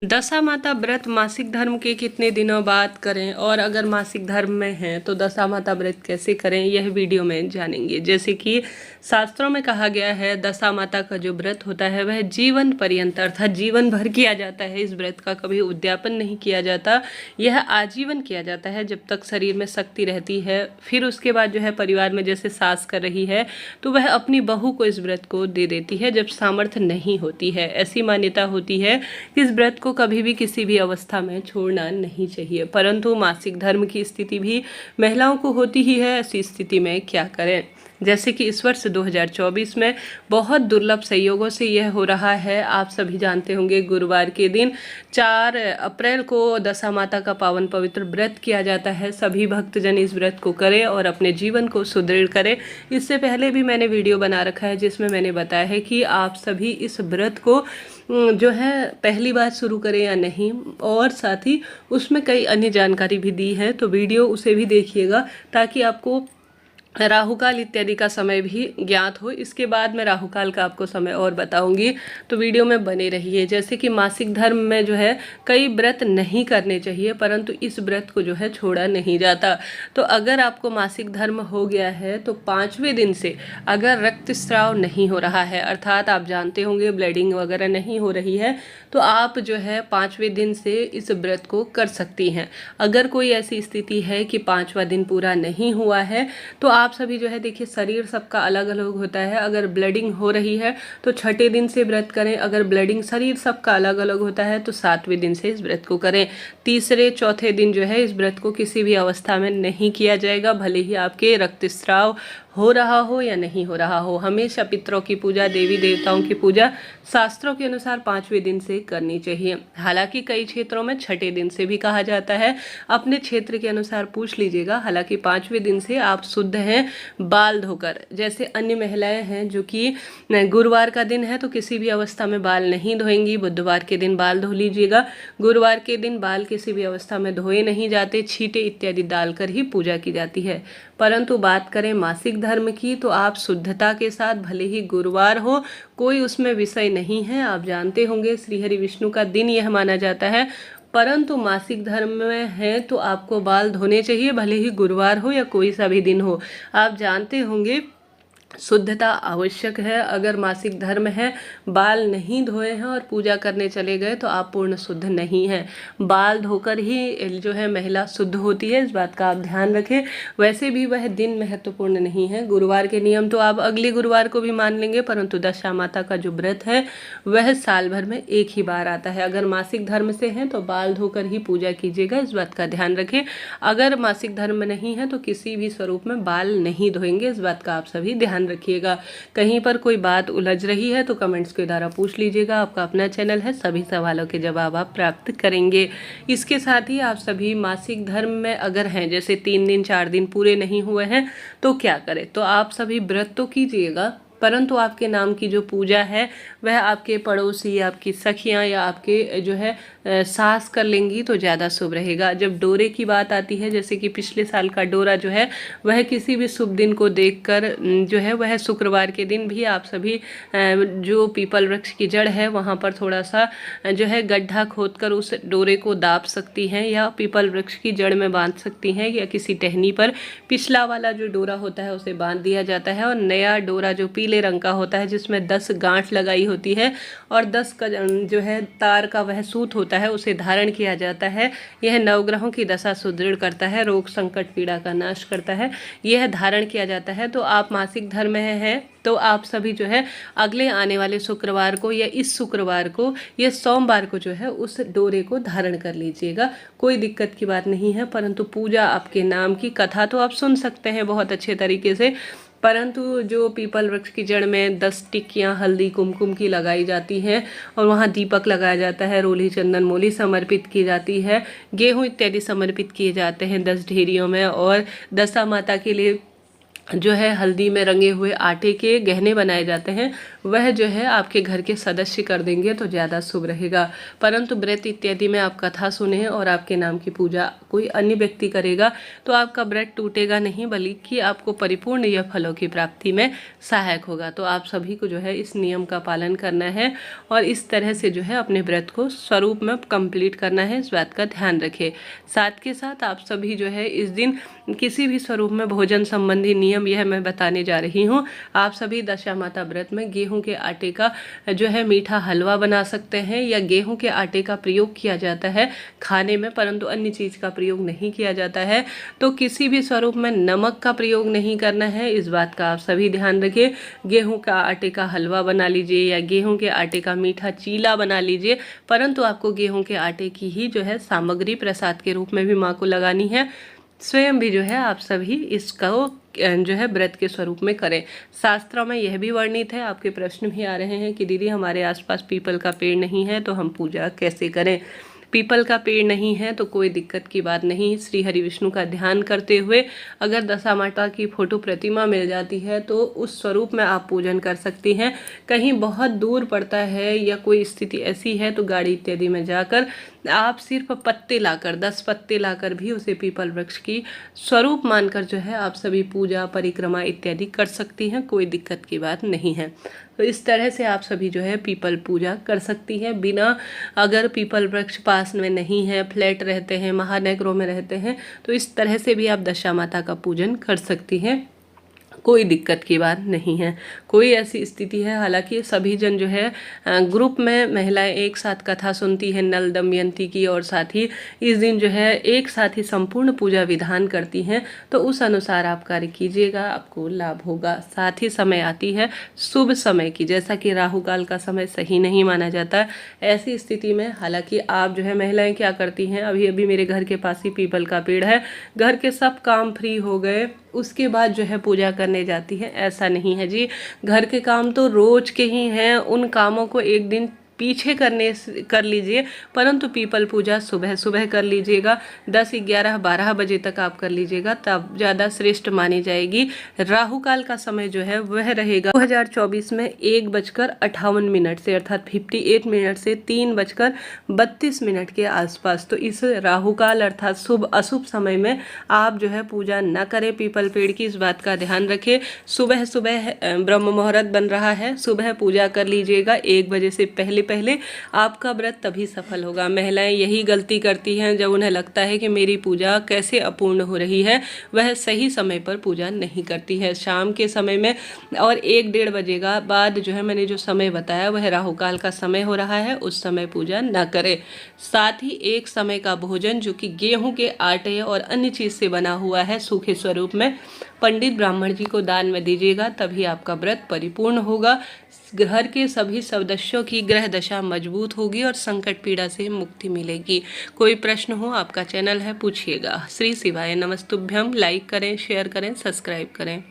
दशा माता व्रत मासिक धर्म के कितने दिनों बाद करें और अगर मासिक धर्म में हैं तो दशा माता व्रत कैसे करें, यह वीडियो में जानेंगे। जैसे कि शास्त्रों में कहा गया है, दशा माता का जो व्रत होता है वह जीवन पर्यंत अर्थात जीवन भर किया जाता है। इस व्रत का कभी उद्यापन नहीं किया जाता, यह आजीवन किया जाता है जब तक शरीर में शक्ति रहती है। फिर उसके बाद जो है परिवार में जैसे सास कर रही है तो वह अपनी बहू को इस व्रत को दे देती है जब सामर्थ्य नहीं होती है। ऐसी मान्यता होती है कि इस व्रत को कभी भी किसी भी अवस्था में छोड़ना नहीं चाहिए। परंतु मासिक धर्म की स्थिति भी महिलाओं को होती ही है, ऐसी स्थिति में क्या करें। जैसे कि इस वर्ष 2024 में बहुत दुर्लभ संयोगों से यह हो रहा है। आप सभी जानते होंगे गुरुवार के दिन 4 अप्रैल को दशा माता का पावन पवित्र व्रत किया जाता है। सभी भक्तजन इस व्रत को करें और अपने जीवन को सुदृढ़ करें। इससे पहले भी मैंने वीडियो बना रखा है जिसमें मैंने बताया है कि आप सभी इस व्रत को जो है पहली बार शुरू करें या नहीं, और साथ ही उसमें कई अन्य जानकारी भी दी है, तो वीडियो उसे भी देखिएगा ताकि आपको राहुकाल इत्यादि का समय भी ज्ञात हो। इसके बाद मैं राहुकाल का आपको समय और बताऊंगी, तो वीडियो में बने रहिए। जैसे कि मासिक धर्म में जो है कई व्रत नहीं करने चाहिए, परंतु इस व्रत को जो है छोड़ा नहीं जाता। तो अगर आपको मासिक धर्म हो गया है तो 5वें दिन से अगर रक्तस्राव नहीं हो रहा है, अर्थात आप जानते होंगे ब्लीडिंग वगैरह नहीं हो रही है, तो आप जो है 5वें दिन से इस व्रत को कर सकती हैं। अगर कोई ऐसी स्थिति है कि 5वां दिन पूरा नहीं हुआ है तो आप सभी जो है देखिए शरीर सबका अलग अलग होता है। अगर ब्लीडिंग हो रही है तो 6ठे दिन से व्रत करें। अगर ब्लीडिंग शरीर सबका अलग अलग होता है तो 7वें दिन से इस व्रत को करें। तीसरे चौथे दिन जो है इस व्रत को किसी भी अवस्था में नहीं किया जाएगा, भले ही आपके रक्तस्राव हो रहा हो या नहीं हो रहा हो। हमेशा पितरों की पूजा, देवी देवताओं की पूजा शास्त्रों के अनुसार 5वें दिन से करनी चाहिए। हालांकि कई क्षेत्रों में 6ठे दिन से भी कहा जाता है, अपने क्षेत्र के अनुसार पूछ लीजिएगा। हालांकि 5वें दिन से आप शुद्ध हैं बाल धोकर। जैसे अन्य महिलाएं हैं जो कि गुरुवार का दिन है तो किसी भी अवस्था में बाल नहीं धोएंगी, बुधवार के दिन बाल धो लीजिएगा। गुरुवार के दिन बाल किसी भी अवस्था में धोए नहीं जाते, छींटे इत्यादि डालकर ही पूजा की जाती है। परंतु बात करें मासिक धर्म की तो आप शुद्धता के साथ, भले ही गुरुवार हो, कोई उसमें विषय नहीं है। आप जानते होंगे श्रीहरि विष्णु का दिन यह माना जाता है, परंतु मासिक धर्म में है तो आपको बाल धोने चाहिए, भले ही गुरुवार हो या कोई सा भी दिन हो। आप जानते होंगे शुद्धता आवश्यक है। अगर मासिक धर्म है, बाल नहीं धोए हैं और पूजा करने चले गए तो आप पूर्ण शुद्ध नहीं हैं। बाल धोकर ही जो है महिला शुद्ध होती है, इस बात का आप ध्यान रखें। वैसे भी वह दिन महत्वपूर्ण नहीं है। गुरुवार के नियम तो आप अगले गुरुवार को भी मान लेंगे, परंतु दशा माता का जो व्रत है वह साल भर में एक ही बार आता है। अगर मासिक धर्म से हैं तो बाल धोकर ही पूजा कीजिएगा, इस बात का ध्यान रखें। अगर मासिक धर्म में नहीं है तो किसी भी स्वरूप में बाल नहीं धोएंगे, इस बात का आप सभी ध्यान रखिएगा। कहीं पर कोई बात उलझ रही है तो कमेंट्स के द्वारा पूछ लीजिएगा। आपका अपना चैनल है, सभी सवालों के जवाब आप प्राप्त करेंगे। इसके साथ ही आप सभी मासिक धर्म में अगर हैं, जैसे 3 दिन 4 दिन पूरे नहीं हुए हैं तो क्या करें, तो आप सभी व्रत तो कीजिएगा, परंतु आपके नाम की जो पूजा है वह आपके पड़ोसी, आपकी सखियां या आपके जो है सास कर लेंगी तो ज़्यादा शुभ रहेगा। जब डोरे की बात आती है, जैसे कि पिछले साल का डोरा जो है वह किसी भी शुभ दिन को देखकर जो है वह शुक्रवार के दिन भी आप सभी जो पीपल वृक्ष की जड़ है वहाँ पर थोड़ा सा जो है गड्ढा खोदकर उस डोरे को दाब सकती हैं, या पीपल वृक्ष की जड़ में बांध सकती हैं, या किसी टहनी पर पिछला वाला जो डोरा होता है उसे बांध दिया जाता है और नया डोरा जो पीले रंग का होता है जिसमें 10 गांठ लगाई होती है और 10 का जो है तार का वह सूत होता है उसे धारण किया जाता है। यह नवग्रहों की दशा सुदृढ़ करता है, रोग संकट पीड़ा का नाश करता है, यह धारण किया जाता है। तो आप मासिक धर्म में हैं तो आप सभी जो है अगले आने वाले शुक्रवार को या इस शुक्रवार को या सोमवार को जो है उस डोरे को धारण कर लीजिएगा, कोई दिक्कत की बात नहीं है। परंतु पूजा आपके नाम की कथा तो आप सुन सकते हैं बहुत अच्छे तरीके से, परंतु जो पीपल वृक्ष की जड़ में 10 टिक्कियाँ हल्दी कुमकुम की लगाई जाती हैं और वहाँ दीपक लगाया जाता है, रोली चंदन मोली समर्पित की जाती है, गेहूँ इत्यादि समर्पित किए जाते हैं 10 ढेरियों में, और दशा माता के लिए जो है हल्दी में रंगे हुए आटे के गहने बनाए जाते हैं, वह जो है आपके घर के सदस्य कर देंगे तो ज़्यादा शुभ रहेगा। परंतु व्रत इत्यादि में आप कथा सुने और आपके नाम की पूजा कोई अन्य व्यक्ति करेगा तो आपका व्रत टूटेगा नहीं, बल्कि आपको परिपूर्ण यह फलों की प्राप्ति में सहायक होगा। तो आप सभी को जो है इस नियम का पालन करना है और इस तरह से जो है अपने व्रत को स्वरूप में कंप्लीट करना है, इस बात का ध्यान रखें। साथ के साथ आप सभी जो है इस दिन किसी भी स्वरूप में भोजन संबंधी नियम यह मैं बताने जा रही हूँ। आप सभी दशा माता व्रत में गेहूं के आटे का जो है मीठा हलवा बना सकते हैं, या गेहूं के आटे का प्रयोग किया जाता है खाने में, परंतु अन्य चीज़ का प्रयोग नहीं किया जाता है। तो किसी भी स्वरूप में नमक का प्रयोग नहीं करना है, इस बात का आप सभी ध्यान रखिए। गेहूं का आटे का हलवा बना लीजिए या गेहूं के आटे का मीठा चीला बना लीजिए, परंतु आपको गेहूं के आटे की ही जो है सामग्री प्रसाद के रूप में भी माँ को लगानी है। स्वयं भी जो है आप सभी इसका जो है व्रत के स्वरूप में करें। शास्त्रों में यह भी वर्णित है, आपके प्रश्न भी आ रहे हैं कि दीदी हमारे आसपास पीपल का पेड़ नहीं है तो हम पूजा कैसे करें। पीपल का पेड़ नहीं है तो कोई दिक्कत की बात नहीं। श्री हरि विष्णु का ध्यान करते हुए अगर दशा माता की फोटो प्रतिमा मिल जाती है तो उस स्वरूप में आप पूजन कर सकती हैं। कहीं बहुत दूर पड़ता है या कोई स्थिति ऐसी है तो गाड़ी इत्यादि में जाकर आप सिर्फ पत्ते लाकर 10 पत्ते लाकर भी उसे पीपल वृक्ष की स्वरूप मानकर जो है आप सभी पूजा परिक्रमा इत्यादि कर सकती हैं, कोई दिक्कत की बात नहीं है। तो इस तरह से आप सभी जो है पीपल पूजा कर सकती हैं बिना, अगर पीपल वृक्ष पास में नहीं है, फ्लैट रहते हैं, महानगरों में रहते हैं, तो इस तरह से भी आप दशा माता का पूजन कर सकती हैं, कोई दिक्कत की बात नहीं है। कोई ऐसी स्थिति है, हालांकि सभी जन जो है ग्रुप में महिलाएं एक साथ कथा सुनती हैं नल दमयंती की, और साथ ही इस दिन जो है एक साथ ही संपूर्ण पूजा विधान करती हैं, तो उस अनुसार आप कार्य कीजिएगा, आपको लाभ होगा। साथ ही समय आती है शुभ समय की, जैसा कि राहु काल का समय सही नहीं माना जाता। ऐसी स्थिति में हालांकि आप जो है महिलाएं क्या करती हैं, अभी अभी मेरे घर के पास ही पीपल का पेड़ है, घर के सब काम फ्री हो गए उसके बाद जो है पूजा करने जाती है, ऐसा नहीं है जी। घर के काम तो रोज के ही हैं, उन कामों को एक दिन पीछे कर लीजिए, परंतु पीपल पूजा सुबह सुबह कर लीजिएगा, 10, 11, 12 बजे तक आप कर लीजिएगा, तब ज़्यादा श्रेष्ठ मानी जाएगी। राहु काल का समय जो है वह रहेगा 2024 में 1:58 से, अर्थात 58 मिनट से 3:32 के आसपास। तो इस राहु काल अर्थात शुभ अशुभ समय में आप जो है पूजा न करें पीपल पेड़ की, इस बात का ध्यान रखें। सुबह सुबह ब्रह्म मुहूर्त बन रहा है, सुबह पूजा कर लीजिएगा, 1 बजे से पहले आपका व्रत तभी सफल होगा। महिलाएं यही गलती करती हैं, जब उन्हें लगता है कि मेरी पूजा कैसे अपूर्ण हो रही है, वह सही समय पर पूजा नहीं करती है। शाम के समय में और 1-1:30 बजे का बाद जो है मैंने जो समय बताया वह राहु काल का समय हो रहा है, उस समय पूजा न करें। साथ ही एक समय का भोजन जो कि गेहूं के आटे और अन्य चीज से बना हुआ है सूखे स्वरूप में, पंडित ब्राह्मण जी को दान में दीजिएगा, तभी आपका व्रत परिपूर्ण होगा। घर के सभी सदस्यों की ग्रह दशा मजबूत होगी और संकट पीड़ा से मुक्ति मिलेगी। कोई प्रश्न हो आपका चैनल है, पूछिएगा। श्री शिवाय नमस्तुभ्यम। लाइक करें, शेयर करें, सब्सक्राइब करें।